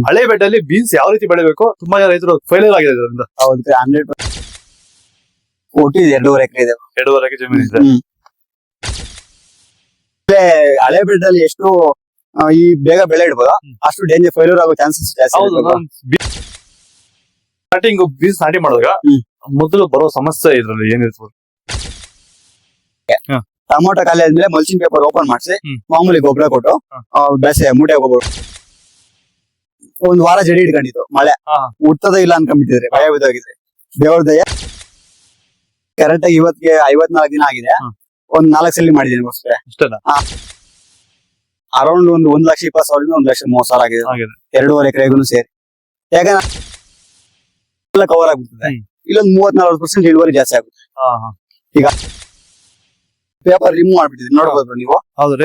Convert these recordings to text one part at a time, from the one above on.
ಹಳೆ ಬೆಡ್ಡಲ್ಲಿ ಬೀನ್ಸ್ ಯಾವ ರೀತಿ ಬೆಳಿಬೇಕು ತುಂಬಾ ಜನ ರೈತರು ಫೇಲಿಯರ್ ಆಗಿದೆ ಇದರಿಂದ. ಹೌದು 100% ಒಟ್ಟು 2.5 ಎಕರೆ ಇದೆ. 2.5 ಎಕರೆ ಜಮೀನು ಇದೆ. ಹಳೆ ಬೆಡ್ ಅಲ್ಲಿ ಎಷ್ಟು ಈ ಬೇಗ ಬೆಳೆ ಇಡ್ಬೋದು ಅಷ್ಟು ಡೇಂಜರ್ ಫೇಲ್ಯೂರ್ ಆಗೋ ಚಾನ್ಸಸ್ ಜಾಸ್ತಿ. ಹೌದು, ಸ್ಟಾರ್ಟಿಂಗ್ ಬೀನ್ಸ್ ನಾಟಿ ಮಾಡಿದಾಗ ಮೊದಲು ಬರೋ ಸಮಸ್ಯೆ ಇದ್ರಲ್ಲಿ ಏನಿರ್ತದೆ? ಟೊಮೊಟೊ ಖಾಲಿ ಆದ್ಮೇಲೆ ಮಲ್ಚಿಂಗ್ ಪೇಪರ್ ಓಪನ್ ಮಾಡಿಸಿ ಮಾಮೂಲಿ ಗೊಬ್ಬರ ಕೊಟ್ಟು ಬೇಸೆ ಮೂಟೆ ಗೊಬ್ಬರ ಒಂದ್ ವಾರ ಜಡಿ ಹಿಡ್ಕೊಂಡಿತ್ತು. ಮಳೆ ಹುಟ್ಟದ ಇಲ್ಲ ಅನ್ಕೊಂಡ್ಬಿಟ್ಟಿದ್ರೆ ಭಯ ಬಿದ್ದೋಗಿದ್ರೆ ದೇವ್ರ ದಯ ಕರೆಕ್ಟ್ ಆಗಿ ಇವತ್ತಿಗೆ 54 ದಿನ ಆಗಿದೆ. ಒಂದ್ 4 ಸಲ ಮಾಡಿದೀನಿ ಅಷ್ಟೇ. ಅರೌಂಡ್ ಒಂದು 1,20,000 1,30,000 ಆಗಿದೆ 2.5 ಎಕರೆಗೂ ಸೇರಿ. ಯಾಕಂದ್ರೆ ಕವರ್ ಆಗ್ಬಿಡ್ತದೆ. ಇಲ್ಲೊಂದು 34% ಇಳುವರಿ ಜಾಸ್ತಿ ಆಗುತ್ತೆ. ಈಗ ಪೇಪರ್ ರಿಮೂವ್ ಮಾಡ್ಬಿಟ್ಟಿದ್ರಿ ನೋಡ್ಬೋದು ನೀವು.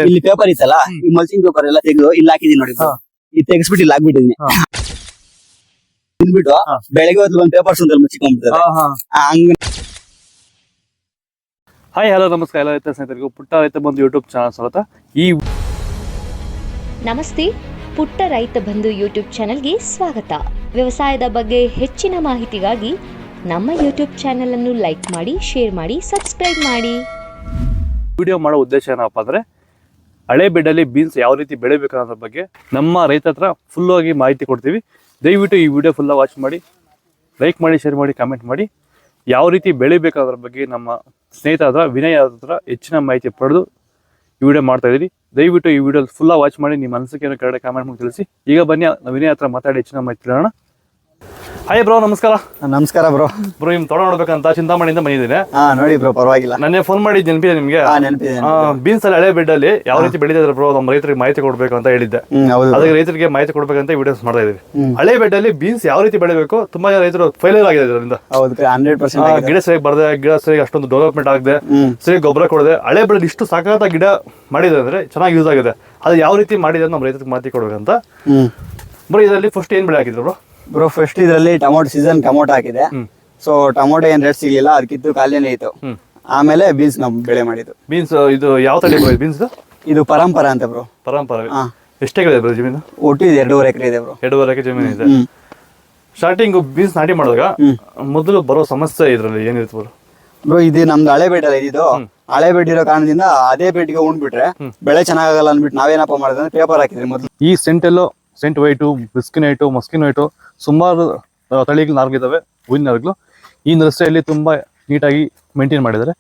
ಇಲ್ಲಿ ಪೇಪರ್ ಇತ್ತಲ್ಲ, ಈ ಮಲ್ಚಿಂಗ್ ಪೇಪರ್ ಎಲ್ಲ ತೆಗೆದು ಇಲ್ಲಿ ಹಾಕಿದೀನಿ ನೋಡಿ. ಇದು ತೆಗಿಸ್ಬಿಟ್ಟು ಇಲ್ಲಿ ಹಾಕ್ಬಿಟ್ಟಿದೀನಿ. ತಿಂದ್ಬಿಟ್ಟು ಬೆಳಗ್ಗೆ ಹೊತ್ತು ಒಂದು ಪೇಪರ್ಸ್ ಅಂತ ಮುಚ್ಚಿಕೊಂಡ್ಬಿಡ್ತಾರೆ. ಹಂಗ ಹಾಯ್ ಹಲೋ ನಮಸ್ಕಾರ ಎಲ್ಲ ರೈತ ಸ್ನೇಹಿತರಿಗೂ ಪುಟ್ಟ ರೈತ ಬಂಧು ಯೂಟ್ಯೂಬ್ ಚಾನಲ್ ಸ್ವಾಗತ. ನಮಸ್ತೆ, ಪುಟ್ಟ ರೈತ ಬಂಧು ಯೂಟ್ಯೂಬ್ ಚಾನಲ್ಗೆ ಸ್ವಾಗತ. ವ್ಯವಸಾಯದ ಬಗ್ಗೆ ಹೆಚ್ಚಿನ ಮಾಹಿತಿಗಾಗಿ ನಮ್ಮ ಯೂಟ್ಯೂಬ್ ಚಾನಲ್ ಅನ್ನು ಲೈಕ್ ಮಾಡಿ, ಶೇರ್ ಮಾಡಿ, ಸಬ್ಸ್ಕ್ರೈಬ್ ಮಾಡಿ. ವಿಡಿಯೋ ಮಾಡೋ ಉದ್ದೇಶ ಏನಪ್ಪ ಅಂದ್ರೆ ಹಳೆ ಬೆಡ್ಡಲ್ಲಿ ಬೀನ್ಸ್ ಯಾವ ರೀತಿ ಬೆಳಿಬೇಕು ಅನ್ನೋದ್ರ ಬಗ್ಗೆ ನಮ್ಮ ರೈತ ಹತ್ರ ಫುಲ್ ಆಗಿ ಮಾಹಿತಿ ಕೊಡ್ತೀವಿ. ದಯವಿಟ್ಟು ಈ ವಿಡಿಯೋ ಫುಲ್ಲ ವಾಚ್ ಮಾಡಿ, ಲೈಕ್ ಮಾಡಿ, ಶೇರ್ ಮಾಡಿ, ಕಮೆಂಟ್ ಮಾಡಿ. ಯಾವ ರೀತಿ ಬೆಳಿಬೇಕಾದ್ರ ಬಗ್ಗೆ ನಮ್ಮ ಸ್ನೇಹಿತರ ಹತ್ರ ವಿನಯ್ ಹತ್ರ ಹೆಚ್ಚಿನ ಮಾಹಿತಿ ಪಡೆದು ಈ ವಿಡಿಯೋ ಮಾಡ್ತಾ ಇದ್ದೀವಿ. ದಯವಿಟ್ಟು ಈ ವಿಡಿಯೋ ಫುಲ್ಲ ವಾಚ್ ಮಾಡಿ ನಿಮ್ಮ ಅನಿಸಿಕೆಯನ್ನು ಕೆಳಗಡೆ ಕಮೆಂಟ್ ಮಾಡಿ ತಿಳಿಸಿ. ಈಗ ಬನ್ನಿ ವಿನಯ್ ಹತ್ರ ಮಾತಾಡಿ ಹೆಚ್ಚಿನ ಮಾಹಿತಿ ಹೇಳೋಣ. ಹಾಯ್ ಬ್ರೋ, ನಮಸ್ಕಾರ. ನಮಸ್ಕಾರ ಬ್ರೋ. ಬ್ರೋ ನಿಮ್ ತೋಟ ನೋಡ್ಬೇಕಂತ ಚಿಂತಾಮಣಿಯಿಂದ ಬಂದಿದ್ದೇನೆ. ನೋಡಿ ಬ್ರೋ, ಪರವಾಗಿಲ್ಲ. ನಾನೇ ಫೋನ್ ಮಾಡಿ ನೆನಪಿದೆ ನಿಮ್ಗೆ? ಬೀನ್ಸ್ ಅಲ್ಲಿ ಹಳೆ ಬೆಡ್ ಅಲ್ಲಿ ಯಾವ ರೀತಿ ಬೆಳೀತಿದ್ರೆ ಬ್ರೋ ನಮ್ಮ ರೈತರಿಗೆ ಮಾಹಿತಿ ಕೊಡ್ಬೇಕು ಅಂತ ಹೇಳಿದ್ದೆ. ಅದಕ್ಕೆ ರೈತರಿಗೆ ಮಾಹಿತಿ ಕೊಡ್ಬೇಕಂತ ವಿಡಿಯೋಸ್ ಮಾಡ್ತಾ ಇದೀವಿ. ಹಳೆ ಬೆಡ್ ಅಲ್ಲಿ ಬೀನ್ಸ್ ಯಾವ ರೀತಿ ಬೆಳಿಬೇಕು ತುಂಬಾ ಜನ ರೈತರು ಫೇಲಿಯರ್ ಆಗಿದೆ ಇದರಿಂದ. 100% ಗಿಡ ಸರಿಯಾಗಿ ಬರ್ದೆ, ಗಿಡ ಸರಿಯಾಗಿ ಅಷ್ಟೊಂದು ಡೆವಲಪ್ಮೆಂಟ್ ಆಗದೆ, ಸರಿ ಗೊಬ್ಬರ ಕೊಡದೆ, ಹಳೆ ಬೆಡ್ ಇಷ್ಟು ಸಾಕಾದ ಗಿಡ ಮಾಡಿದೆ ಅಂದ್ರೆ ಚೆನ್ನಾಗಿ ಯೂಸ್ ಆಗಿದೆ. ಅದು ಯಾವ ರೀತಿ ಮಾಡಿದೆ ನಮ್ಮ ರೈತರಿಗೆ ಮಾಹಿತಿ ಕೊಡ್ಬೇಕಂತ. ಬ್ರೋ ಇದರಲ್ಲಿ ಫಸ್ಟ್ ಏನ್ ಬೆಳೆ ಹಾಕಿದ್ರು ಬ್ರೋ? ಬ್ರೋ ಫಸ್ಟ್ ಇದರಲ್ಲಿ ಟೊಮೊಟೊ ಸೀಸನ್ ಟೊಮೊಟೊ ಹಾಕಿದೆ. ಸೊ ಟೊಮೊಟೊ ಏನ್ ರೇಟ್ ಸಿಗ್ಲಿಲ್ಲ, ಅದಕ್ಕಿದ್ದು ಖಾಲಿನೇ ಇತ್ತು. ಆಮೇಲೆ ಬೀನ್ಸ್ ನಾವು ಬೆಳೆ ಮಾಡಿದ್ದು. ಬೀನ್ಸ್ ಇದು ಯಾವ ತಳಿ ಬೀನ್ಸ್? ಇದು ಪರಂಪರ ಅಂತ ಬ್ರೋ. ಪರಂಪರ ಎಷ್ಟು ಎಕರೆ ಇದೆ ಜಮೀನು? ಒಟ್ಟು 2.5 ಎಕರೆ ಇದೆ ಬ್ರೋ. 2.5 ಎಕರೆ ಜಮೀನು ಇದೆ. ಸ್ಟಾರ್ಟಿಂಗ್ ಬೀನ್ಸ್ ನಾಟಿ ಮಾಡಿದಾಗ ಮೊದಲು ಬರೋ ಸಮಸ್ಯೆ ಇದ್ರಲ್ಲಿ ಏನಿತ್ತು ಬ್ರೋ? ಬ್ರೋ ಇದು ನಮ್ದು ಹಳೆ ಬೆಡ್ ಅಲ್ಲ ಇದ್ದು. ಹಳೆ ಬೆಡ್ ಇರೋ ಕಾರಣದಿಂದ ಅದೇ ಬೆಡ್ಗೆ ಉಣ್ಬಿಟ್ರೆ ಬೆಳೆ ಚೆನ್ನಾಗಲ್ಲ ಅಂದ್ಬಿಟ್ಟು ನಾವೇನಪ್ಪ ಮಾಡಿದ್ರೆ ಪೇಪರ್ ಹಾಕಿದ್ರಿ ಮೊದಲು. ಈ ಸೆಂಟ್ ವೈಟು, ಬಿಸ್ಕಿನ್ ವೈಟು, ಮಸ್ಕಿನ್ ವೈಟು ಸುಮಾರು ತಳಿಗಳು ನಾರ್ಗಳಿದ್ದಾವೆ, ಹೂವಿನ ನಾರ್ಗಳು. ಈ ನರ್ಸರಿಯಲ್ಲಿ ತುಂಬಾ ನೀಟಾಗಿ ಮೇಂಟೈನ್ ಮಾಡಿದ್ದಾರೆ.